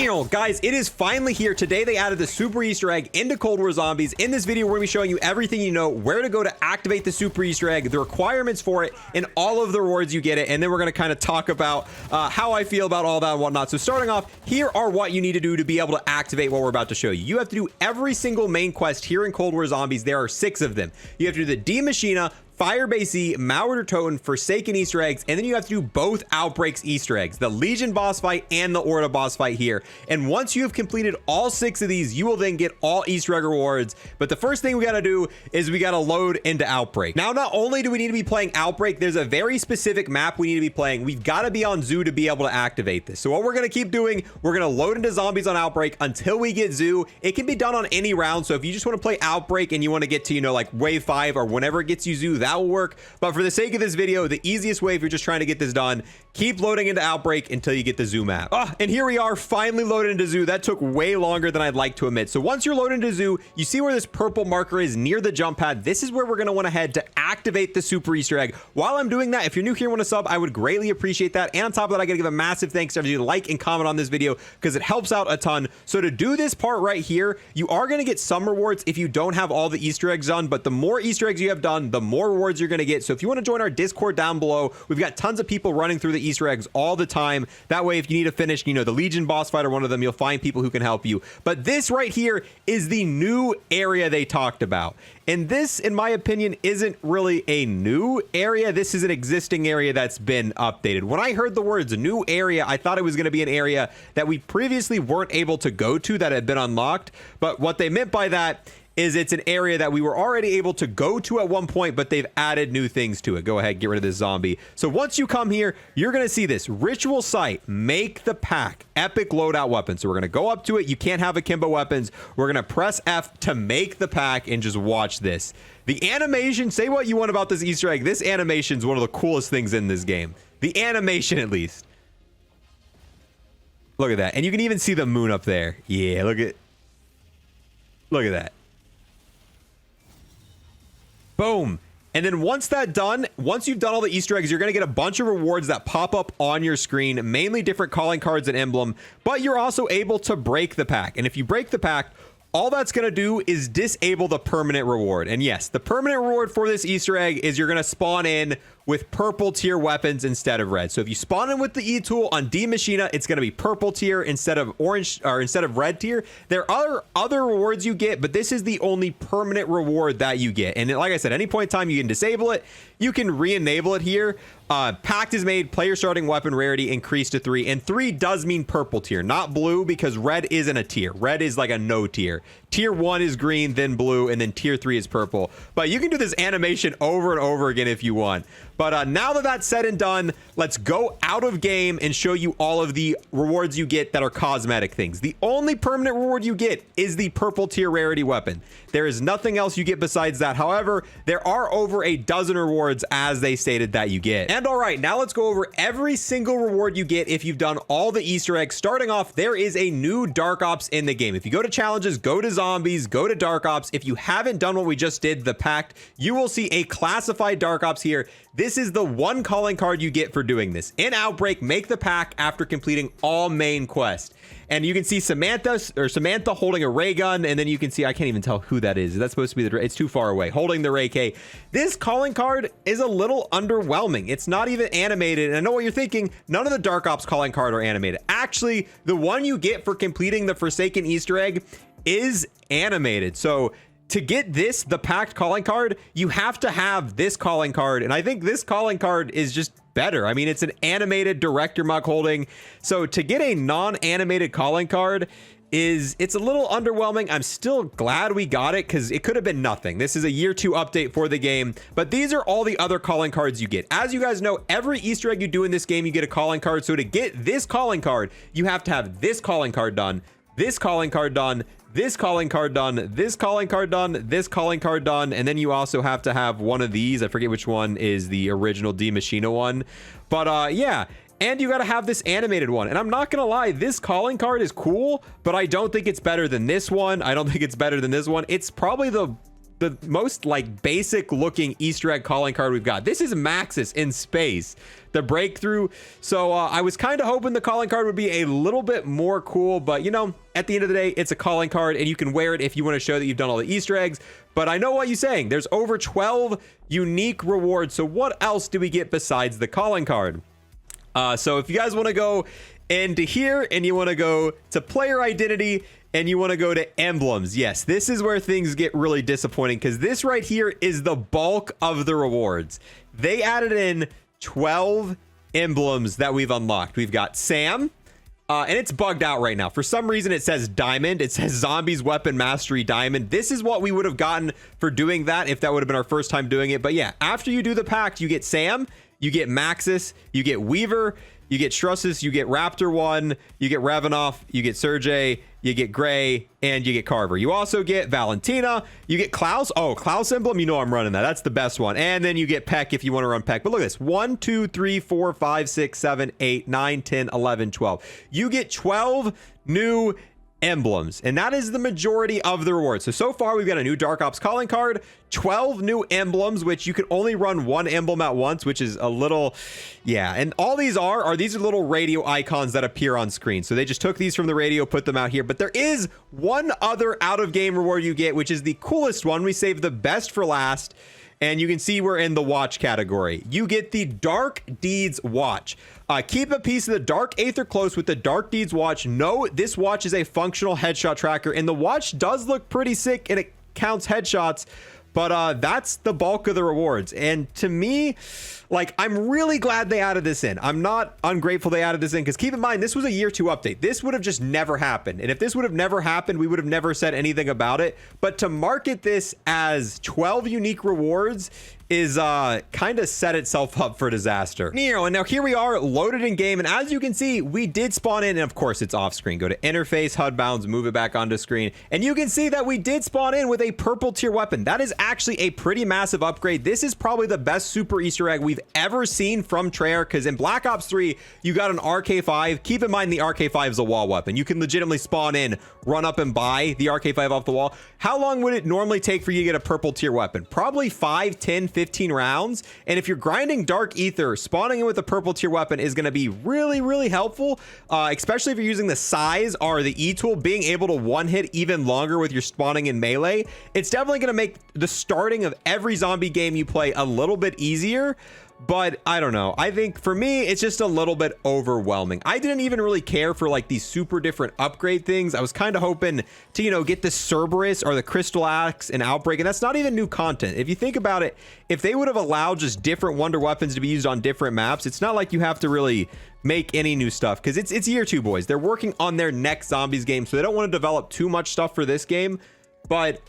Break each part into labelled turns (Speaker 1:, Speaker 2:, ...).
Speaker 1: Guys, it is finally here. Today they added the super Easter egg into Cold War Zombies. In this video, we're going to be showing you everything you know, where to go to activate the super Easter egg, the requirements for it, and all of the rewards you get it. And then we're going to kind of talk about how I feel about all that and whatnot. So starting off, here are what you need to do to be able to activate what we're about to show you. You have to do every single main quest here in Cold War Zombies. There are 6 of them. You have to do the D Machina, Firebase E, Mauer Toten, Forsaken Easter eggs, and then you have to do both Outbreaks Easter eggs, the Legion boss fight and the Orda boss fight here. And once you have completed all 6 of these, you will then get all Easter egg rewards. But the first thing we got to do is we got to load into Outbreak. Now, not only do we need to be playing Outbreak, there's a very specific map we need to be playing. We've got to be on Zoo to be able to activate this. So what we're going to keep doing, we're going to load into zombies on Outbreak until we get Zoo. It can be done on any round. So if you just want to play Outbreak and you want to get to, you know, like wave 5 or whenever it gets you Zoo, that will work. But for the sake of this video, the easiest way if you're just trying to get this done, keep loading into Outbreak until you get the Zoo map. And here we are, finally loaded into Zoo. That took way longer than I'd like to admit. So once you're loaded into Zoo, you see where this purple marker is near the jump pad. This is where we're going to want to head to activate the super Easter egg. While I'm doing that, if you're new here and want to sub, I would greatly appreciate that. And on top of that, I got to give a massive thanks to everybody who like and comment on this video because it helps out a ton. So to do this part right here, you are going to get some rewards if you don't have all the Easter eggs done. But the more Easter eggs you have done, the more rewards you're going to get. So if you want to join our Discord down below, we've got tons of people running through the Easter eggs all the time. That way, if you need to finish, you know, the Legion boss fight or one of them, you'll find people who can help you. But this right here is the new area they talked about. And this, in my opinion, isn't really a new area. This is an existing area that's been updated. When I heard the words new area, I thought it was going to be an area that we previously weren't able to go to that had been unlocked. But what they meant by that is it's an area that we were already able to go to at one point, but they've added new things to it. Go ahead, get rid of this zombie. So once you come here, you're going to see this ritual site, make the pack, epic loadout weapon. So we're going to go up to it. You can't have akimbo weapons. We're going to press F to make the pack and just watch this. The animation, say what you want about this Easter egg. This animation is one of the coolest things in this game. The animation, at least. Look at that. And you can even see the moon up there. Yeah, look at that. Boom. And then once that's done, once you've done all the Easter eggs, you're going to get a bunch of rewards that pop up on your screen, mainly different calling cards and emblem, but you're also able to break the pack. And if you break the pack, all that's going to do is disable the permanent reward. And yes, the permanent reward for this Easter egg is you're going to spawn in with purple tier weapons instead of red. So if you spawn in with the E tool on D Machina, it's going to be purple tier instead of orange or instead of red tier. There are other rewards you get, but this is the only permanent reward that you get. And like I said, any point in time you can disable it, you can re-enable it here. Pact is made, player starting weapon rarity increased to 3, and 3 does mean purple tier, not blue, because red isn't a tier. Red is like a no tier. Tier 1 is green, then blue, and then tier 3 is purple. But you can do this animation over and over again if you want. But now that that's said and done, let's go out of game and show you all of the rewards you get that are cosmetic things. The only permanent reward you get is the purple tier rarity weapon. There is nothing else you get besides that. However, there are over a dozen rewards as they stated that you get. And all right, now let's go over every single reward you get if you've done all the Easter eggs. Starting off, there is a new Dark Ops in the game. If you go to challenges, go to zombies, go to Dark Ops. If you haven't done what we just did, the Pact, you will see a classified Dark Ops here. This is the one calling card you get for doing this. In Outbreak, make the pack after completing all main quests. And you can see Samantha holding a ray gun, and then you can see, I can't even tell who that is. That's supposed to be it's too far away, holding the Ray K. This calling card is a little underwhelming. It's not even animated. And I know what you're thinking. None of the Dark Ops calling card are animated. Actually, the one you get for completing the Forsaken Easter egg is animated. So to get this, the Pact calling card, you have to have this calling card. And I think this calling card is just better. I mean, it's an animated director mug holding. So to get a non-animated calling card it's a little underwhelming. I'm still glad we got it because it could have been nothing. This is a year 2 update for the game, but these are all the other calling cards you get. As you guys know, every Easter egg you do in this game, you get a calling card. So to get this calling card, you have to have this calling card done, this calling card done, this calling card done, this calling card done, this calling card done, and then you also have to have one of these. I forget which one is the original D Machina one, but yeah. And you got to have this animated one. And I'm not going to lie, this calling card is cool, but I don't think it's better than this one. I don't think it's better than this one. It's probably the the most like basic looking Easter egg calling card we've got. This is Maxis in space, the breakthrough. So I was kind of hoping the calling card would be a little bit more cool, but you know, at the end of the day, it's a calling card and you can wear it if you want to show that you've done all the Easter eggs. But I know what you're saying. There's over 12 unique rewards. So what else do we get besides the calling card? So if you guys want to go into here and you want to go to player identity and you want to go to emblems, yes, this is where things get really disappointing because this right here is the bulk of the rewards. They added in 12 emblems that we've unlocked. We've got Sam, and it's bugged out right now. For some reason, it says Diamond. It says Zombies Weapon Mastery Diamond. This is what we would have gotten for doing that if that would have been our first time doing it. But yeah, after you do the pact, you get Sam, you get Maxis, you get Weaver, you get Strussus, you get Raptor 1, you get Revenoff, you get Sergey, you get Gray, and you get Carver. You also get Valentina, you get Klaus. Oh, Klaus emblem, you know I'm running that. That's the best one. And then you get Peck if you want to run Peck. But look at this. 1, 2, 3, 4, 5, 6, 7, 8, 9, 10, 11, 12. You get 12 new emblems, and that is the majority of the rewards. So far we've got a new Dark Ops calling card, 12 new emblems, which you can only run one emblem at once, which is a little, yeah. And all these are these are little radio icons that appear on screen. So they just took these from the radio, put them out here. But there is one other out of game reward you get, which is the coolest one. We saved the best for last. And you can see we're in the watch category. You get the Dark Deeds watch. Keep a piece of the Dark Aether close with the Dark Deeds watch. No, this watch is a functional headshot tracker, and the watch does look pretty sick, and it counts headshots. But that's the bulk of the rewards. And to me, like, I'm really glad they added this in. I'm not ungrateful they added this in, because keep in mind, this was a year 2 update. This would have just never happened. And if this would have never happened, we would have never said anything about it. But to market this as 12 unique rewards is kind of set itself up for disaster. And now here we are loaded in game, and as you can see, we did spawn in, and of course it's off screen. Go to interface, HUD bounds, move it back onto screen, and you can see that we did spawn in with a purple tier weapon. That is actually a pretty massive upgrade. This is probably the best super Easter egg we've ever seen from Treyarch, because in Black Ops 3 you got an RK5. Keep in mind the RK5 is a wall weapon. You can legitimately spawn in, run up and buy the RK5 off the wall. How long would it normally take for you to get a purple tier weapon? Probably 5, 10, 15 rounds. And if you're grinding Dark Aether, spawning in with a purple tier weapon is going to be really, really helpful, especially if you're using the size or the E tool, being able to one hit even longer with your spawning in melee. It's definitely going to make the starting of every zombie game you play a little bit easier. But I don't know. I think for me, it's just a little bit overwhelming. I didn't even really care for like these super different upgrade things. I was kind of hoping to, you know, get the Cerberus or the Crystal Axe and Outbreak. And that's not even new content. If you think about it, if they would have allowed just different wonder weapons to be used on different maps, it's not like you have to really make any new stuff, because it's year 2, boys. They're working on their next zombies game, so they don't want to develop too much stuff for this game. But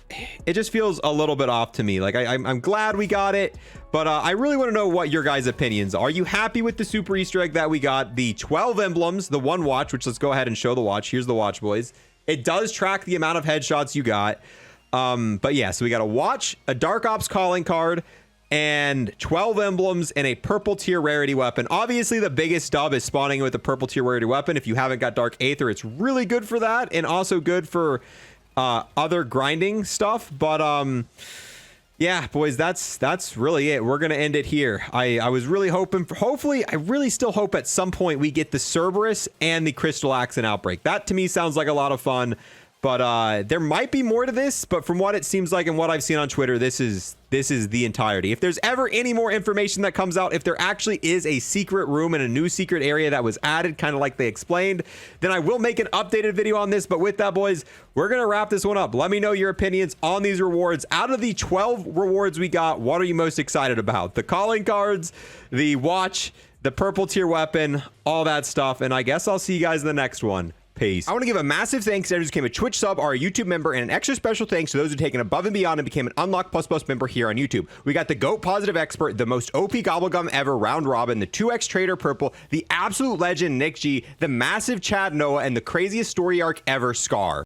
Speaker 1: it just feels a little bit off to me. Like, I'm glad we got it, but I really want to know what your guys' opinions are. Are you happy with the super Easter egg that we got? The 12 emblems, the one watch, which let's go ahead and show the watch. Here's the watch, boys. It does track the amount of headshots you got. But yeah, so we got a watch, a Dark Ops calling card, and 12 emblems and a purple tier rarity weapon. Obviously, the biggest dub is spawning with a purple tier rarity weapon. If you haven't got Dark Aether, it's really good for that, and also good for other grinding stuff. But yeah, boys, that's really it. We're gonna end it here. I was really hoping for, hopefully, I really still hope at some point we get the Cerberus and the Crystal Axe and Outbreak. That to me sounds like a lot of fun. But there might be more to this, but from what it seems like and what I've seen on Twitter, this is the entirety. If there's ever any more information that comes out, if there actually is a secret room and a new secret area that was added, kind of like they explained, then I will make an updated video on this. But with that, boys, we're going to wrap this one up. Let me know your opinions on these rewards. Out of the 12 rewards we got, what are you most excited about? The calling cards, the watch, the purple tier weapon, all that stuff. And I guess I'll see you guys in the next one. Peace. I want to give a massive thanks to those who became a Twitch sub or a YouTube member, and an extra special thanks to those who taken above and beyond and became an Unlock Plus Plus member here on YouTube. We got the GOAT Positive Expert, the most OP Gobblegum ever, Round Robin, the 2X Trader Purple, the absolute legend Nick G, the massive Chad Noah, and the craziest story arc ever, Scar.